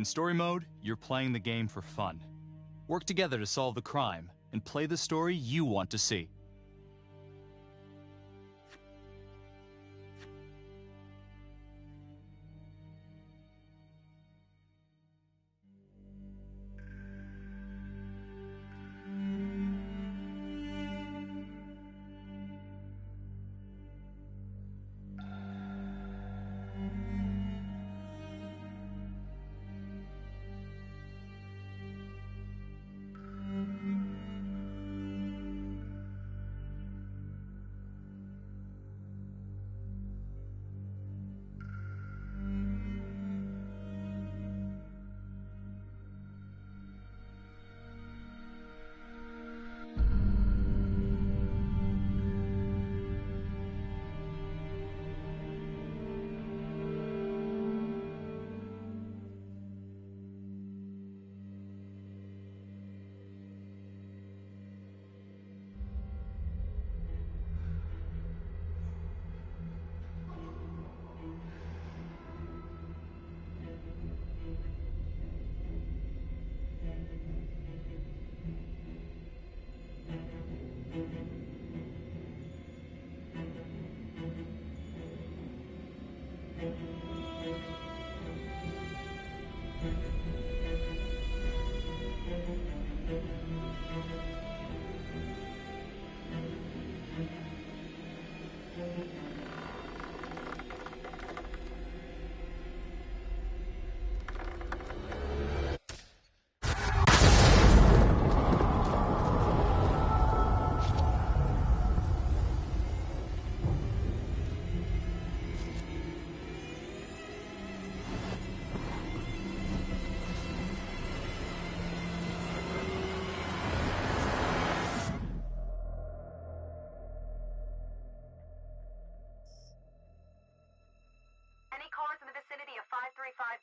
In story mode, you're playing the game for fun. Work together to solve the crime and play the story you want to see.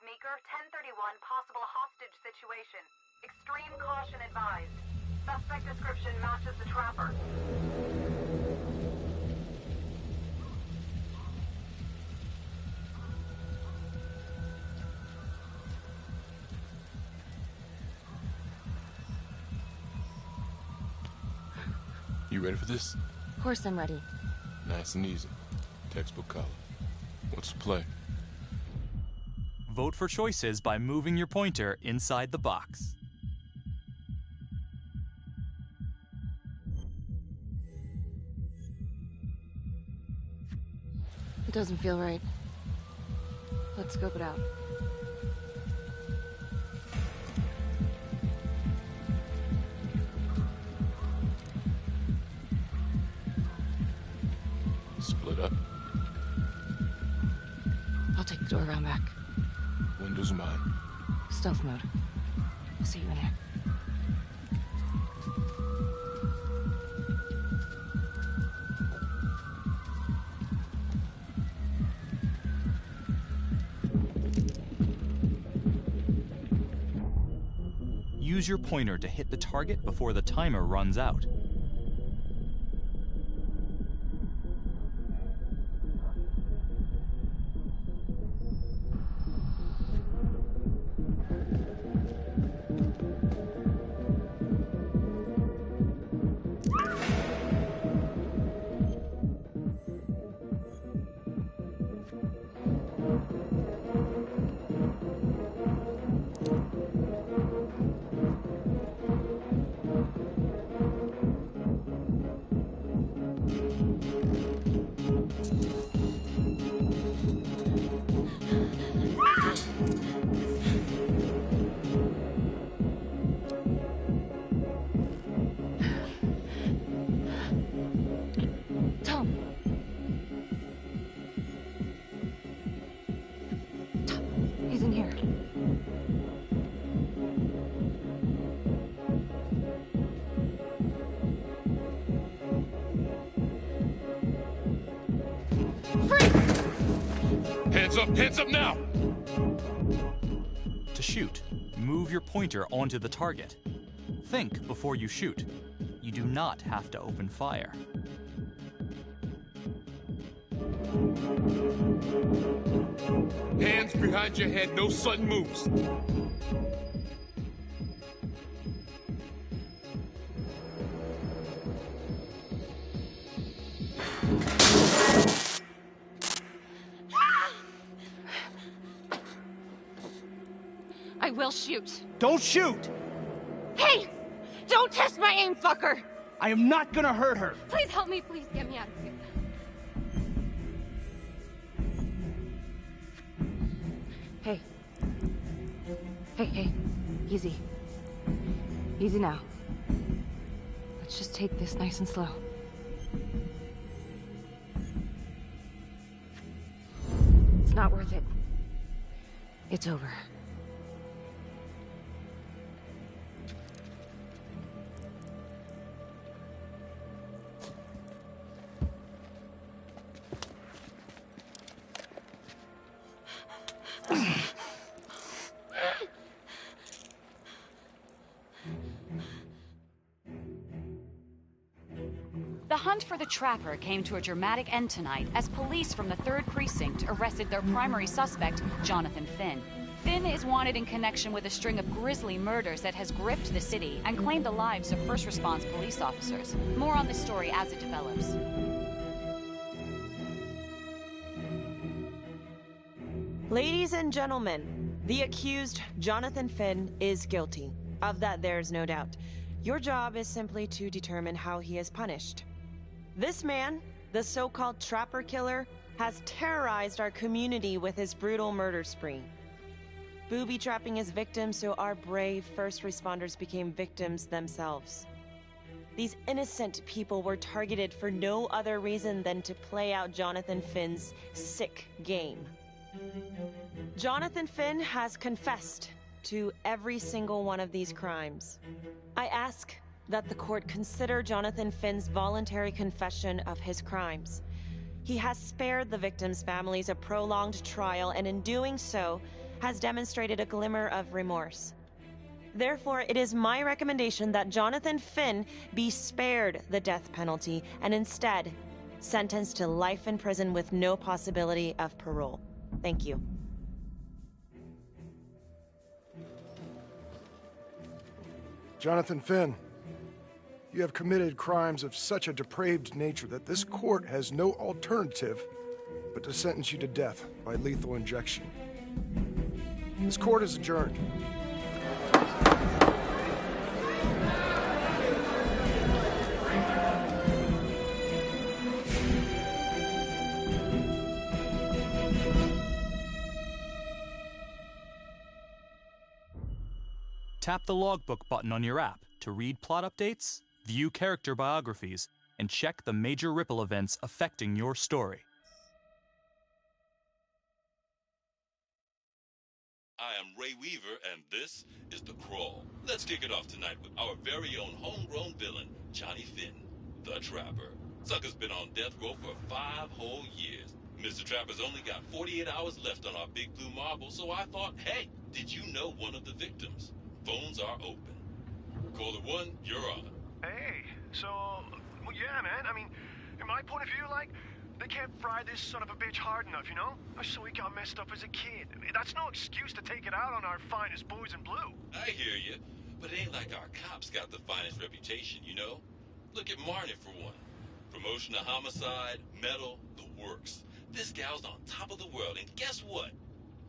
Meeker, 1031, possible hostage situation. Extreme caution advised. Suspect description matches the trapper. You ready for this? Of course I'm ready. Nice and easy. Textbook color. What's the play? Vote for choices by moving your pointer inside the box. It doesn't feel right. Let's scope it out. Split up. I'll take the door around back. Windows mine. Stealth mode. I'll see you in here. Use your pointer to hit the target before the timer runs out. He's in here. Hands up now! To shoot, move your pointer onto the target. Think before you shoot. You do not have to open fire. Hands behind your head, no sudden moves. I will shoot. Don't shoot! Hey! Don't test my aim, fucker! I am not gonna hurt her. Please help me, please get me out of here. Hey. Hey. Easy. Easy now. Let's just take this nice and slow. It's not worth it. It's over. The hunt for the Trapper came to a dramatic end tonight as police from the 3rd Precinct arrested their primary suspect, Jonathan Finn. Finn is wanted in connection with a string of grisly murders that has gripped the city and claimed the lives of first response police officers. More on this story as it develops. Ladies and gentlemen, the accused, Jonathan Finn, is guilty. Of that, there's no doubt. Your job is simply to determine how he is punished. This man, the so-called Trapper Killer, has terrorized our community with his brutal murder spree. Booby-trapping his victims so our brave first responders became victims themselves. These innocent people were targeted for no other reason than to play out Jonathan Finn's sick game. Jonathan Finn has confessed to every single one of these crimes. I ask that the court consider Jonathan Finn's voluntary confession of his crimes. He has spared the victims' families a prolonged trial, and in doing so, has demonstrated a glimmer of remorse. Therefore, it is my recommendation that Jonathan Finn be spared the death penalty and instead sentenced to life in prison with no possibility of parole. Thank you. Jonathan Finn, you have committed crimes of such a depraved nature that this court has no alternative but to sentence you to death by lethal injection. This court is adjourned. Tap the logbook button on your app to read plot updates, view character biographies, and check the major ripple events affecting your story. I am Ray Weaver, and this is The Crawl. Let's kick it off tonight with our very own homegrown villain, Johnny Finn, the Trapper. Sucker's been on death row for 5 whole years. Mr. Trapper's only got 48 hours left on our big blue marble, so I thought, hey, did you know one of the victims? Phones are open. Caller 1, you're on. Hey, so, well, yeah, man, I mean, in my point of view, like, they can't fry this son of a bitch hard enough, you know? So he got messed up as a kid. That's no excuse to take it out on our finest boys in blue. I hear you, but it ain't like our cops got the finest reputation, you know? Look at Marnie, for one. Promotion to homicide, medal, the works. This gal's on top of the world, and guess what?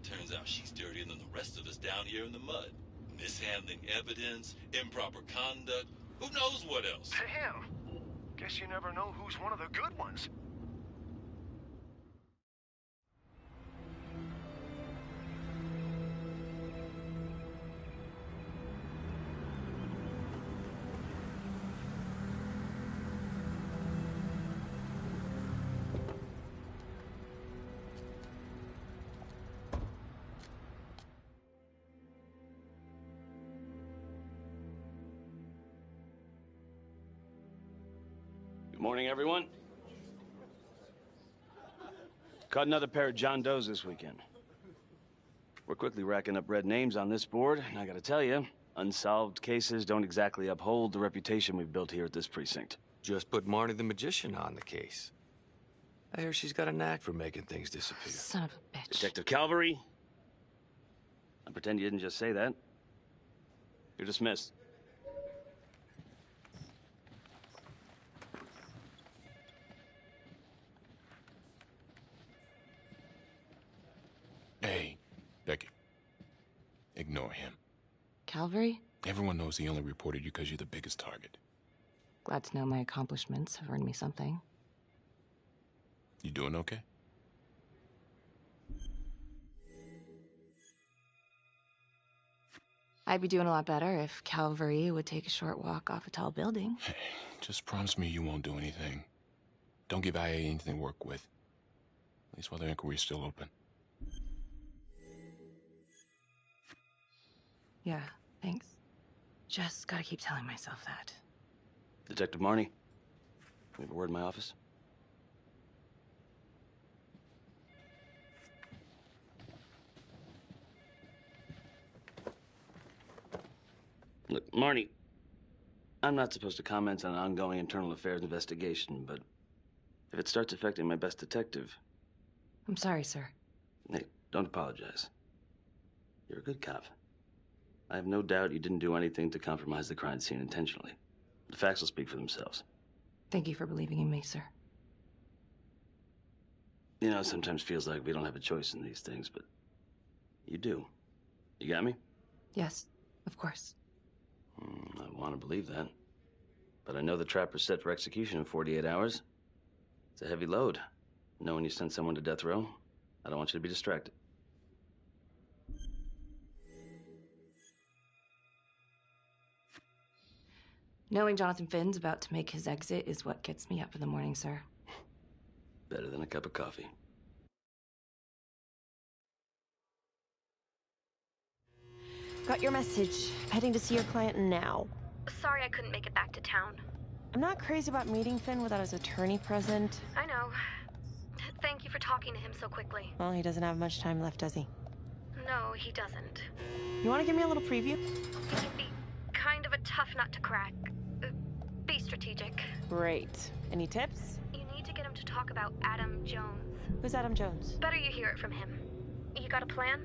Turns out she's dirtier than the rest of us down here in the mud. Mishandling evidence, improper conduct, who knows what else? Damn. Guess you never know who's one of the good ones. Morning, everyone. Caught another pair of John Does this weekend. We're quickly racking up red names on this board, and I gotta tell you, unsolved cases don't exactly uphold the reputation we've built here at this precinct. Just put Marnie the Magician on the case. I hear she's got a knack for making things disappear. Son of a bitch. Detective Calvary, I pretend you didn't just say that. You're dismissed. Hey, Becky. Ignore him. Calvary? Everyone knows he only reported you because you're the biggest target. Glad to know my accomplishments have earned me something. You doing okay? I'd be doing a lot better if Calvary would take a short walk off a tall building. Hey, just promise me you won't do anything. Don't give IA anything to work with. At least while the inquiry's still open. Yeah, thanks. Just gotta keep telling myself that. Detective Marnie, we have a word in my office. Look, Marnie, I'm not supposed to comment on an ongoing internal affairs investigation, but if it starts affecting my best detective... I'm sorry, sir. Hey, don't apologize. You're a good cop. I have no doubt you didn't do anything to compromise the crime scene intentionally. The facts will speak for themselves. Thank you for believing in me, sir. You know, it sometimes feels like we don't have a choice in these things, but you do. You got me? Yes, of course. I want to believe that. But I know the trapper's set for execution in 48 hours. It's a heavy load. Knowing you sent someone to death row, I don't want you to be distracted. Knowing Jonathan Finn's about to make his exit is what gets me up in the morning, sir. Better than a cup of coffee. Got your message. Heading to see your client now. Sorry I couldn't make it back to town. I'm not crazy about meeting Finn without his attorney present. I know. Thank you for talking to him so quickly. Well, he doesn't have much time left, does he? No, he doesn't. You want to give me a little preview? He can be kind of a tough nut to crack. Be strategic. Great. Any tips? You need to get him to talk about Adam Jones. Who's Adam Jones? Better you hear it from him. You got a plan?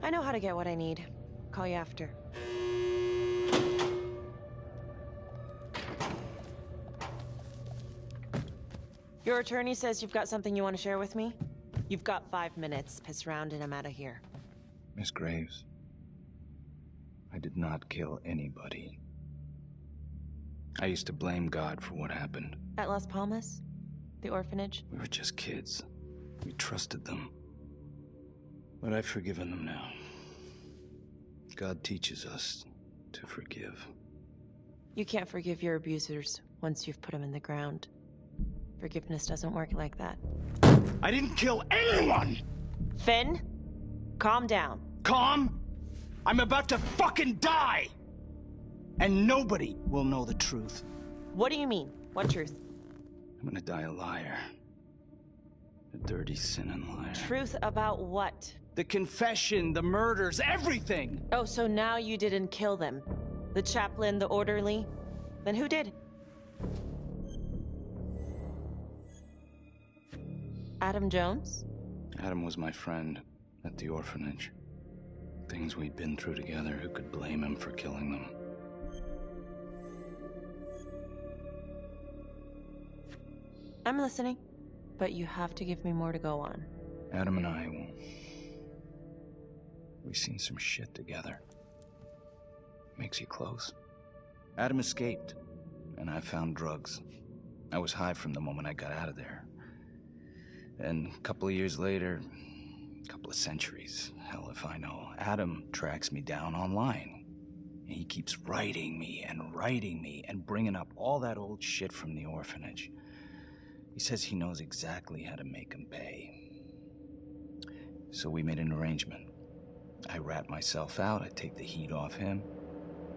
I know how to get what I need. Call you after. Your attorney says you've got something you want to share with me? You've got 5 minutes. Piss around and I'm out of here. Miss Graves, I did not kill anybody. I used to blame God for what happened. At Las Palmas? The orphanage? We were just kids. We trusted them. But I've forgiven them now. God teaches us to forgive. You can't forgive your abusers once you've put them in the ground. Forgiveness doesn't work like that. I didn't kill anyone! Finn, calm down. Calm? I'm about to fucking die! And nobody will know the truth. What do you mean? What truth? I'm gonna die a liar. A dirty, sinning liar. Truth about what? The confession, the murders, everything! Oh, so now you didn't kill them? The chaplain, the orderly? Then who did? Adam Jones? Adam was my friend at the orphanage. Things we'd been through together, who could blame him for killing them? I'm listening, but you have to give me more to go on. Adam and I, we've seen some shit together. Makes you close. Adam escaped, and I found drugs. I was high from the moment I got out of there. And a couple of years later, a couple of centuries, hell if I know, Adam tracks me down online. And he keeps writing me and bringing up all that old shit from the orphanage. He says he knows exactly how to make him pay. So we made an arrangement. I rat myself out, I take the heat off him,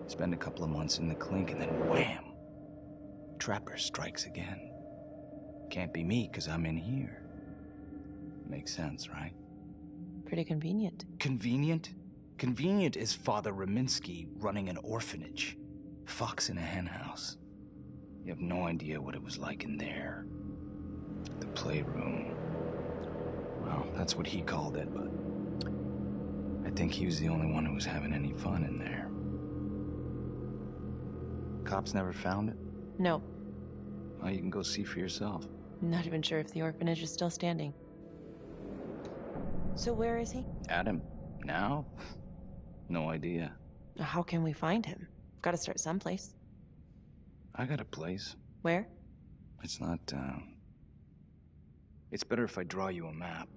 spend a couple of months in the clink, and then wham! Trapper strikes again. Can't be me, 'cause I'm in here. Makes sense, right? Pretty convenient. Convenient? Convenient is Father Raminsky running an orphanage. Fox in a henhouse. You have no idea what it was like in there. The playroom. Well, that's what he called it, but I think he was the only one who was having any fun in there. Cops never found it? No. Well, you can go see for yourself. I'm not even sure if the orphanage is still standing. So where is he? Adam? Now? No idea. How can we find him? Gotta start someplace. I got a place. Where? It's not, It's better if I draw you a map.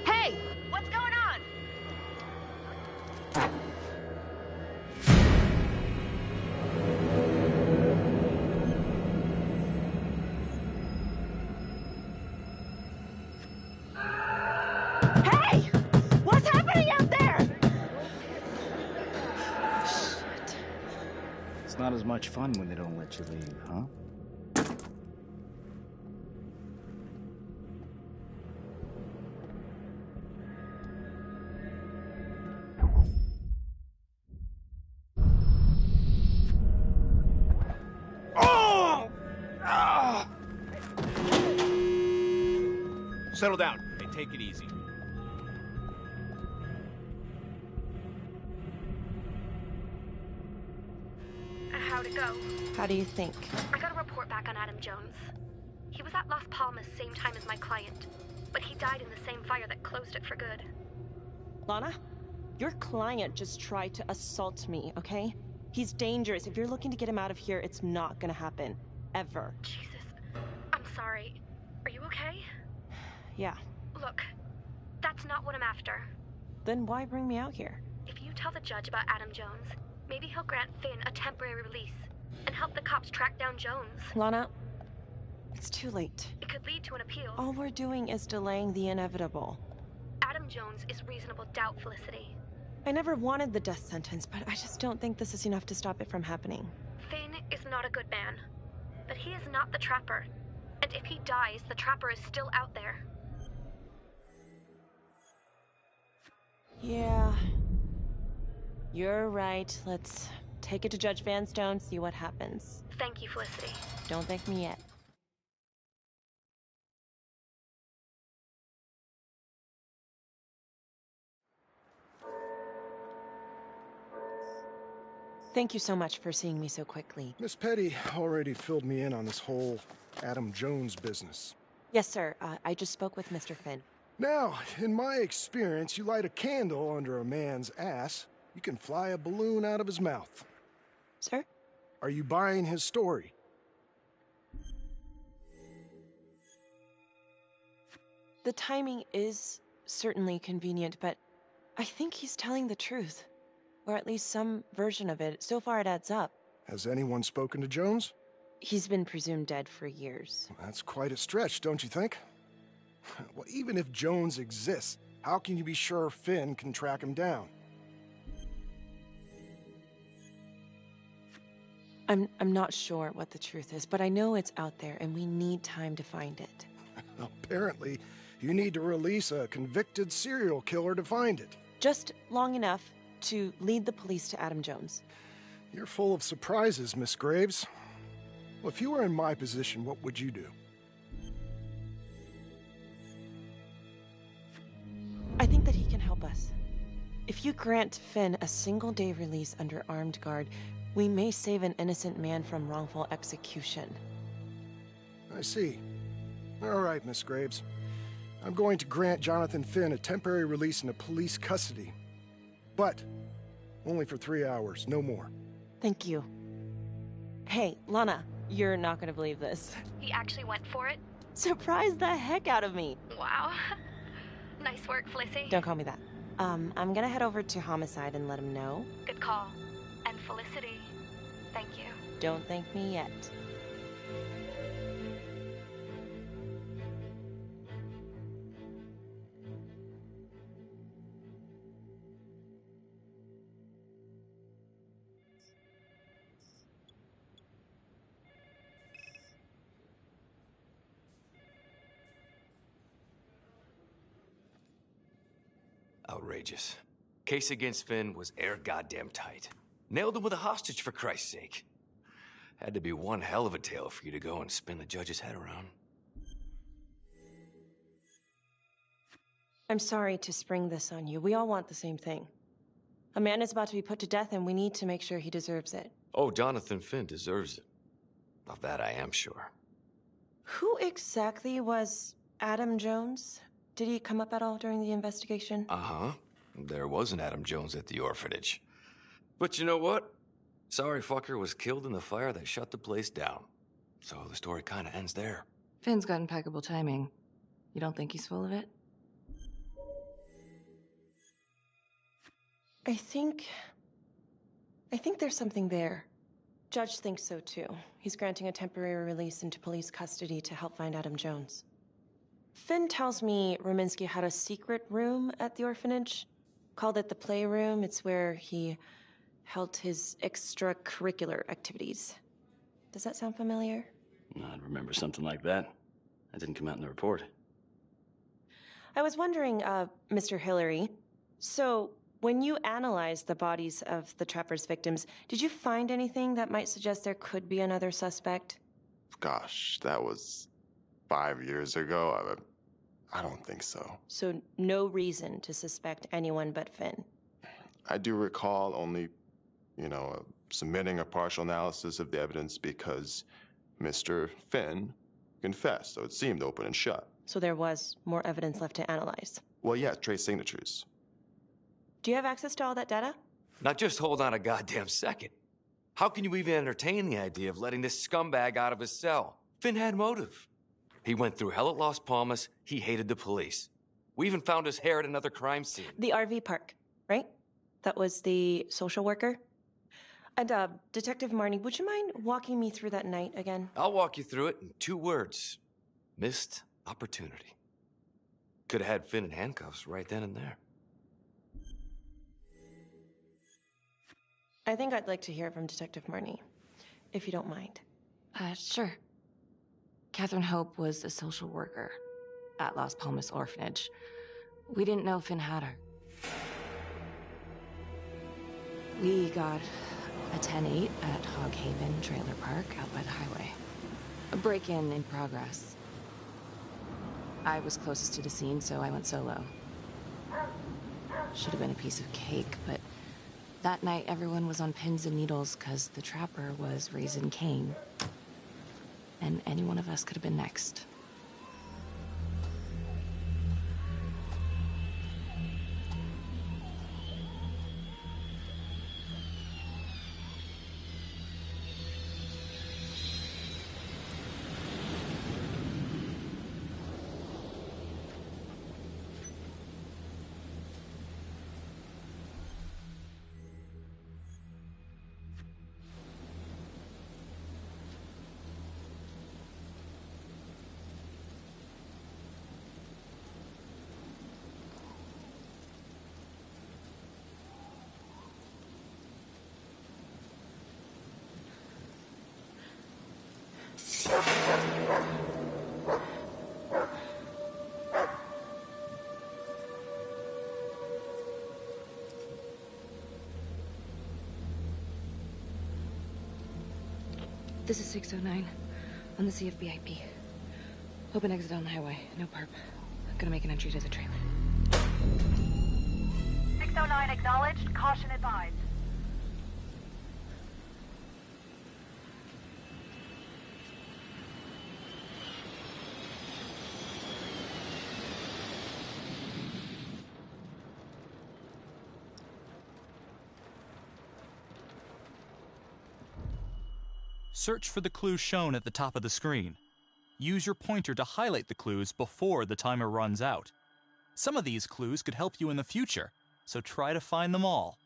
Hey! What's going on? Hey! What's happening out there? Shit. It's not as much fun when they don't let you leave, huh? Settle down. Hey, take it easy. How'd it go? How do you think? I got a report back on Adam Jones. He was at Las Palmas same time as my client, but he died in the same fire that closed it for good. Lana, your client just tried to assault me, okay? He's dangerous. If you're looking to get him out of here, it's not gonna happen. Ever. Jesus. I'm sorry. Are you okay? Yeah. Look, that's not what I'm after. Then why bring me out here? If you tell the judge about Adam Jones, maybe he'll grant Finn a temporary release and help the cops track down Jones. Lana, it's too late. It could lead to an appeal. All we're doing is delaying the inevitable. Adam Jones is reasonable doubt, Felicity. I never wanted the death sentence, but I just don't think this is enough to stop it from happening. Finn is not a good man, but he is not the Trapper. And if he dies, the Trapper is still out there. Yeah. You're right. Let's take it to Judge Vanstone, see what happens. Thank you, Felicity. Don't thank me yet. Thank you so much for seeing me so quickly. Miss Petty already filled me in on this whole Adam Jones business. Yes, sir. I just spoke with Mr. Finn. Now, in my experience, you light a candle under a man's ass, you can fly a balloon out of his mouth. Sir? Are you buying his story? The timing is certainly convenient, but I think he's telling the truth. Or at least some version of it. So far it adds up. Has anyone spoken to Jones? He's been presumed dead for years. That's quite a stretch, don't you think? Well, even if Jones exists, how can you be sure Finn can track him down? I'm not sure what the truth is, but I know it's out there and we need time to find it. Apparently, you need to release a convicted serial killer to find it. Just long enough to lead the police to Adam Jones. You're full of surprises, Miss Graves. Well, if you were in my position, what would you do? I think that he can help us. If you grant Finn a single-day release under armed guard, we may save an innocent man from wrongful execution. I see. All right, Miss Graves. I'm going to grant Jonathan Finn a temporary release into police custody. But only for 3 hours, no more. Thank you. Hey, Lana, you're not gonna believe this. He actually went for it? Surprised the heck out of me. Wow. Nice work, Felicity. Don't call me that. I'm gonna head over to Homicide and let him know. Good call. And Felicity, thank you. Don't thank me yet. outrageous. Case against Finn was air goddamn tight. Nailed him with a hostage, for Christ's sake. Had to be one hell of a tale for you to go and spin the judge's head around. I'm sorry to spring this on you. We all want the same thing. A man is about to be put to death, and we need to make sure he deserves it. Oh, Jonathan Finn deserves it. Of that I am sure. Who exactly was Adam Jones? Did he come up at all during the investigation? Uh-huh. There was an Adam Jones at the orphanage. But you know what? Sorry fucker was killed in the fire that shut the place down. So the story kind of ends there. Finn's got impeccable timing. You don't think he's full of it? I think there's something there. Judge thinks so too. He's granting a temporary release into police custody to help find Adam Jones. Finn tells me Rominsky had a secret room at the orphanage. Called it the playroom. It's where he held his extracurricular activities. Does that sound familiar? I'd remember something like that. That didn't come out in the report. I was wondering, Mr. Hillary, so when you analyzed the bodies of the Trapper's victims, did you find anything that might suggest there could be another suspect? Gosh, that was 5 years ago. I don't think so. So no reason to suspect anyone but Finn? I do recall only, submitting a partial analysis of the evidence because Mr. Finn confessed, so it seemed open and shut. So there was more evidence left to analyze? Well, yeah, trace signatures. Do you have access to all that data? Now just hold on a goddamn second. How can you even entertain the idea of letting this scumbag out of his cell? Finn had motive. He went through hell at Las Palmas. He hated the police. We even found his hair at another crime scene. The RV park, right? That was the social worker? And, Detective Marnie, would you mind walking me through that night again? I'll walk you through it in 2 words. Missed opportunity. Could have had Finn in handcuffs right then and there. I think I'd like to hear from Detective Marnie, if you don't mind. Sure. Catherine Hope was a social worker at Las Palmas Orphanage. We didn't know Finn had her. We got a 10-8 at Hog Haven Trailer Park out by the highway. A break-in in progress. I was closest to the scene, so I went solo. Should have been a piece of cake, but that night everyone was on pins and needles because the Trapper was raising Cain. And any one of us could have been next. This is 609 on the CFBIP. Open exit on the highway. No perp. Gonna make an entry to the trailer. 609 acknowledged. Caution advised. Search for the clues shown at the top of the screen. Use your pointer to highlight the clues before the timer runs out. Some of these clues could help you in the future, so try to find them all.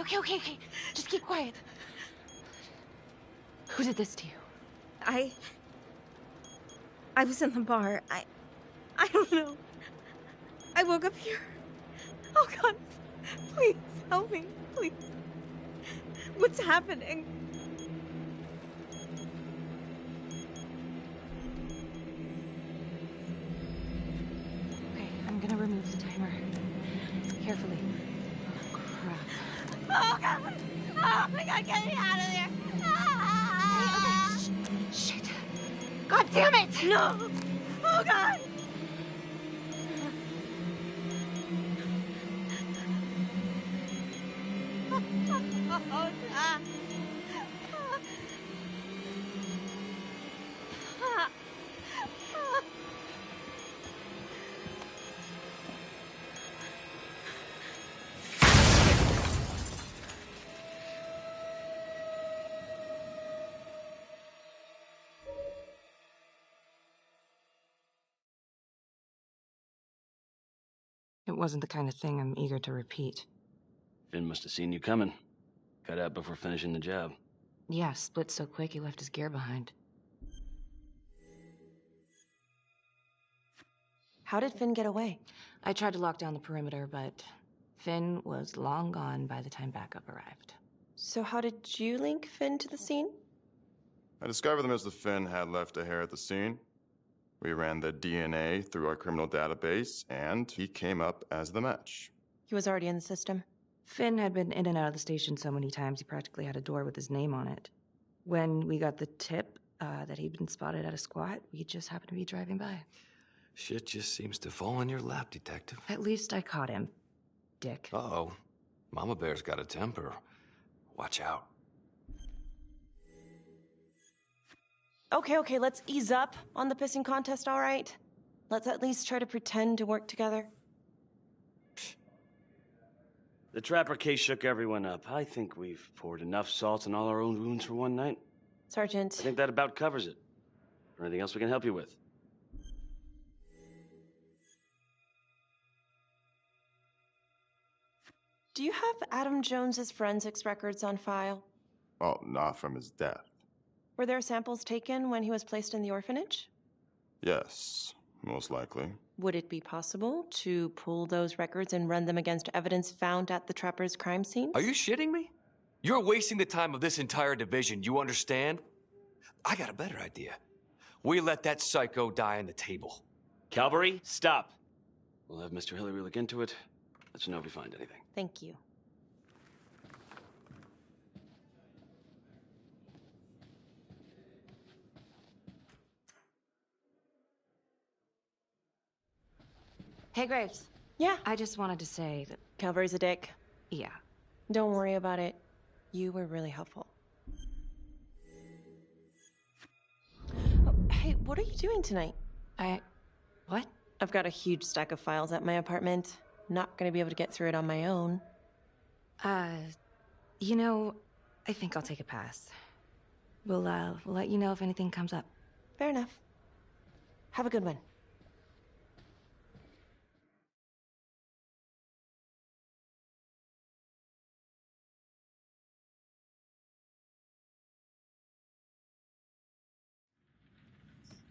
Okay. Just keep quiet. Who did this to you? I was in the bar. I don't know. I woke up here. Oh, God. Please, help me. Please. What's happening? Okay, I'm gonna remove the timer. Carefully. Oh, crap. Oh, God. Oh, my God, get me out of there. Ah! Okay. Shit. God damn it! No. Oh, God. Oh, God. It wasn't the kind of thing I'm eager to repeat. Finn must have seen you coming. Got out before finishing the job. Yeah, split so quick he left his gear behind. How did Finn get away? I tried to lock down the perimeter, but Finn was long gone by the time backup arrived. So how did you link Finn to the scene? I discovered that Mr. Finn had left a hair at the scene. We ran the DNA through our criminal database, and he came up as the match. He was already in the system. Finn had been in and out of the station so many times he practically had a door with his name on it. When we got the tip that he'd been spotted at a squat, we just happened to be driving by. Shit just seems to fall in your lap, Detective. At least I caught him, dick. Uh-oh. Mama Bear's got a temper. Watch out. Okay, let's ease up on the pissing contest, all right? Let's at least try to pretend to work together. The Trapper case shook everyone up. I think we've poured enough salt on all our own wounds for one night. Sergeant. I think that about covers it. Or anything else we can help you with? Do you have Adam Jones's forensics records on file? Well, not from his death. Were there samples taken when he was placed in the orphanage? Yes, most likely. Would it be possible to pull those records and run them against evidence found at the Trapper's crime scene? Are you shitting me? You're wasting the time of this entire division, you understand? I got a better idea. We let that psycho die on the table. Calvary, stop. We'll have Mr. Hillary look into it. Let you know if we find anything. Thank you. Hey, Graves. Yeah? I just wanted to say that... Calvary's a dick. Yeah. Don't worry about it. You were really helpful. Oh, hey, what are you doing tonight? What? I've got a huge stack of files at my apartment. Not gonna be able to get through it on my own. You know, I think I'll take a pass. We'll let you know if anything comes up. Fair enough. Have a good one.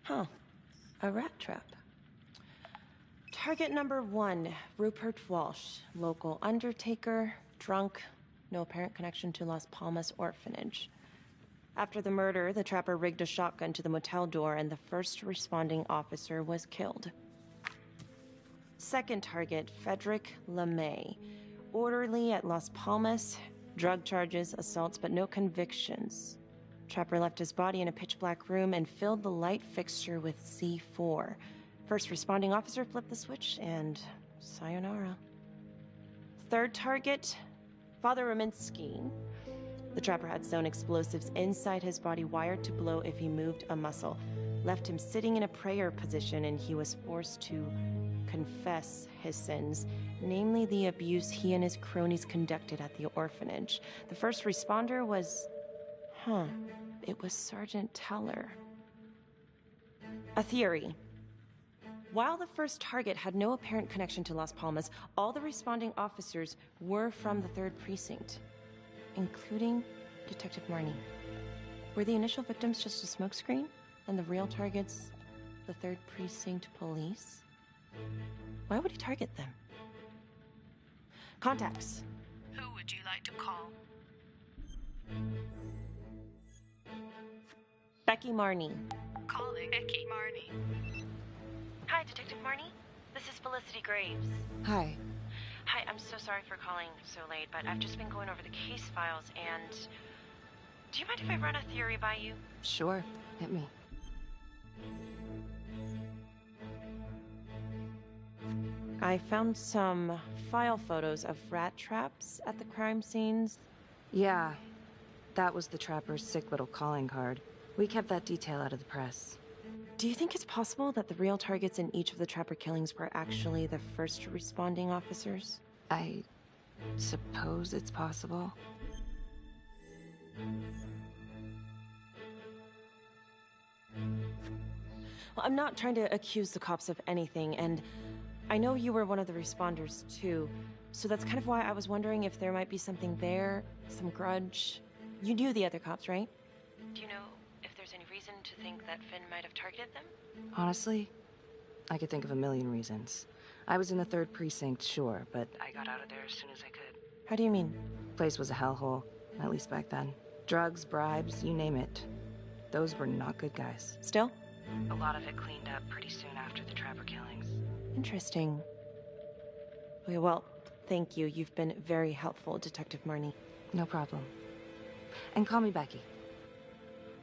Huh. A rat trap. Target number 1, Rupert Walsh, local undertaker, drunk, no apparent connection to Las Palmas orphanage. After the murder, the Trapper rigged a shotgun to the motel door and the first responding officer was killed. Second target, Frederick LeMay, orderly at Las Palmas, drug charges, assaults, but no convictions. Trapper left his body in a pitch-black room and filled the light fixture with C4. First responding officer flipped the switch, and sayonara. Third target, Father Rominsky. The Trapper had sewn explosives inside his body, wired to blow if he moved a muscle. Left him sitting in a prayer position, and he was forced to confess his sins, namely the abuse he and his cronies conducted at the orphanage. The first responder was... it was Sergeant Teller. A theory. While the first target had no apparent connection to Las Palmas, all the responding officers were from the 3rd Precinct. including Detective Marnie. Were the initial victims just a smokescreen, and the real targets the 3rd Precinct police? Why would he target them? Contacts. Who would you like to call? Becky Marnie. Calling Becky Marnie. Hi, Detective Marnie. This is Felicity Graves. Hi. Hi, I'm so sorry for calling so late, but I've just been going over the case files and... Do you mind if I run a theory by you? Sure. Hit me. I found some file photos of rat traps at the crime scenes. Yeah. That was the trapper's sick little calling card. We kept that detail out of the press. Do you think it's possible that the real targets in each of the trapper killings were actually the first responding officers? I suppose it's possible. Well, I'm not trying to accuse the cops of anything, and I know you were one of the responders too, so that's kind of why I was wondering if there might be something there, some grudge. You knew the other cops, right? Do you know if there's any reason to think that Finn might have targeted them? Honestly, I could think of a million reasons. I was in the 3rd Precinct, sure, but I got out of there as soon as I could. How do you mean? Place was a hellhole, at least back then. Drugs, bribes, you name it. Those were not good guys. Still? A lot of it cleaned up pretty soon after the trapper killings. Interesting. Okay, well, thank you. You've been very helpful, Detective Marnie. No problem. And call me Becky.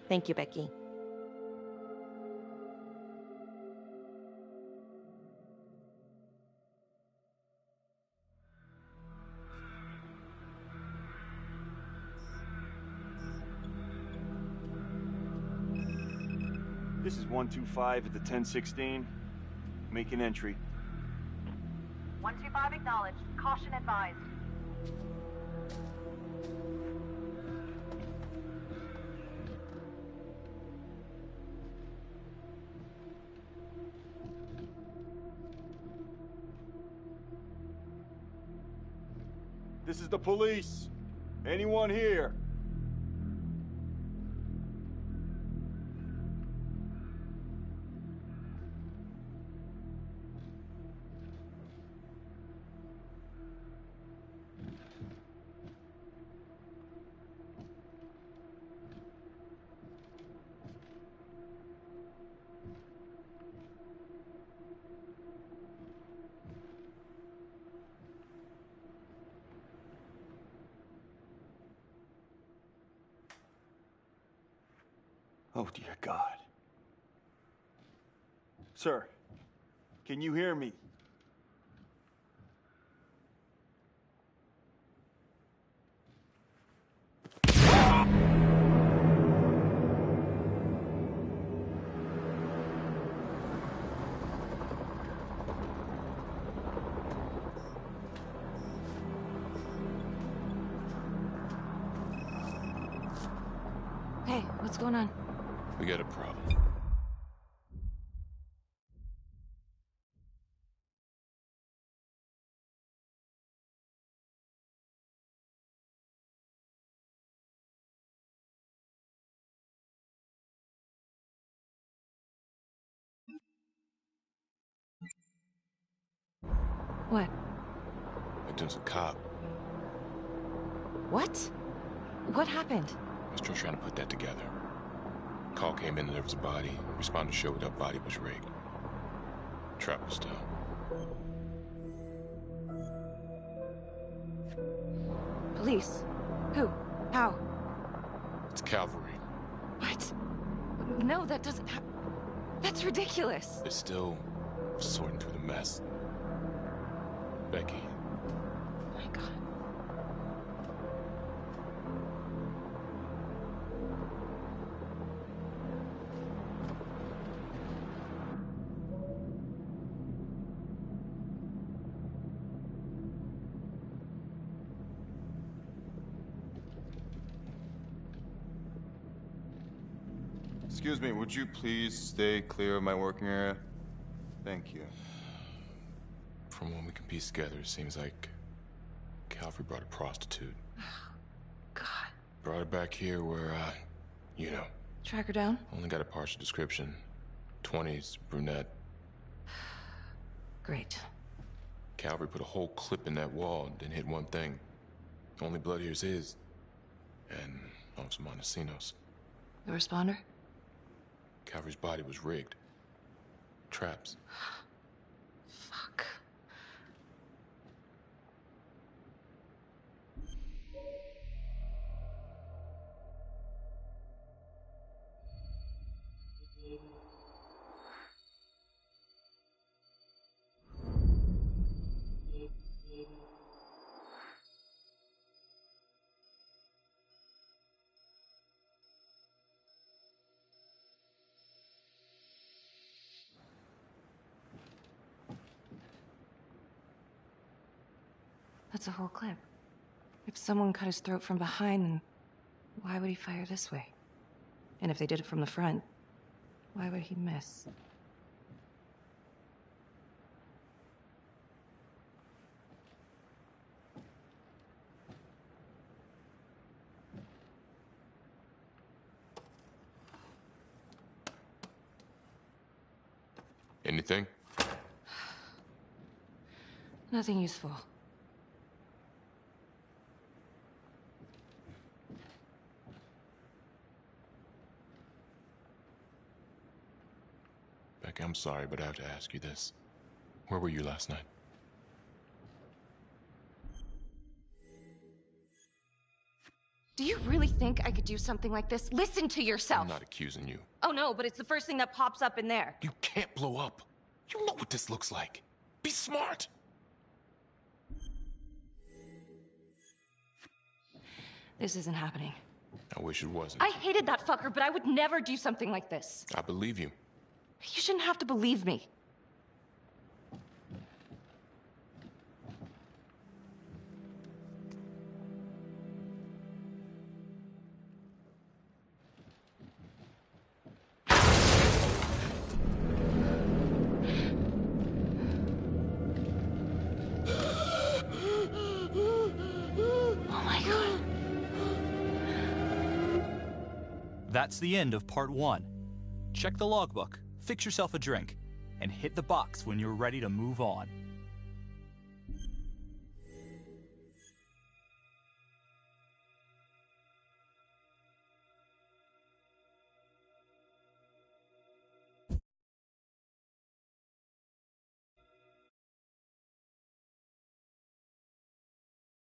Thank you, Becky. This is 125 at the 1016. Make an entry. 125 acknowledged. Caution advised. This is the police. Anyone here? Oh, dear God. Sir, can you hear me? Hey, what's going on? We got a problem. What? Victim's a cop. What? What happened? I was still trying to put that together. Call came in and there was a body. Responder showed up, body was rigged. Trap was done. Police? Who? How? It's cavalry. What? No, that doesn't happen. That's ridiculous. They're still sorting through the mess. Becky. My God. Excuse me, would you please stay clear of my working area? Thank you. From what we can piece together, it seems like Calvary brought a prostitute. God. brought her back here where, you know. Track her down? Only got a partial description. 20s, brunette. Great. Calvary put a whole clip in that wall, didn't hit one thing. Only blood here's his. And also Montesinos. The responder? Calvary's body was rigged. Traps. Fuck. That's a whole clip. If someone cut his throat from behind, then why would he fire this way? And if they did it from the front, why would he miss? Anything? Nothing useful. Becky, I'm sorry, but I have to ask you this. Where were you last night? Do you really think I could do something like this? Listen to yourself! I'm not accusing you. Oh no, but it's the first thing that pops up in there. You can't blow up. You know what this looks like. Be smart! This isn't happening. I wish it wasn't. I hated that fucker, but I would never do something like this. I believe you. You shouldn't have to believe me. Oh my God. That's the end of part 1. Check the logbook, fix yourself a drink, and hit the box when you're ready to move on.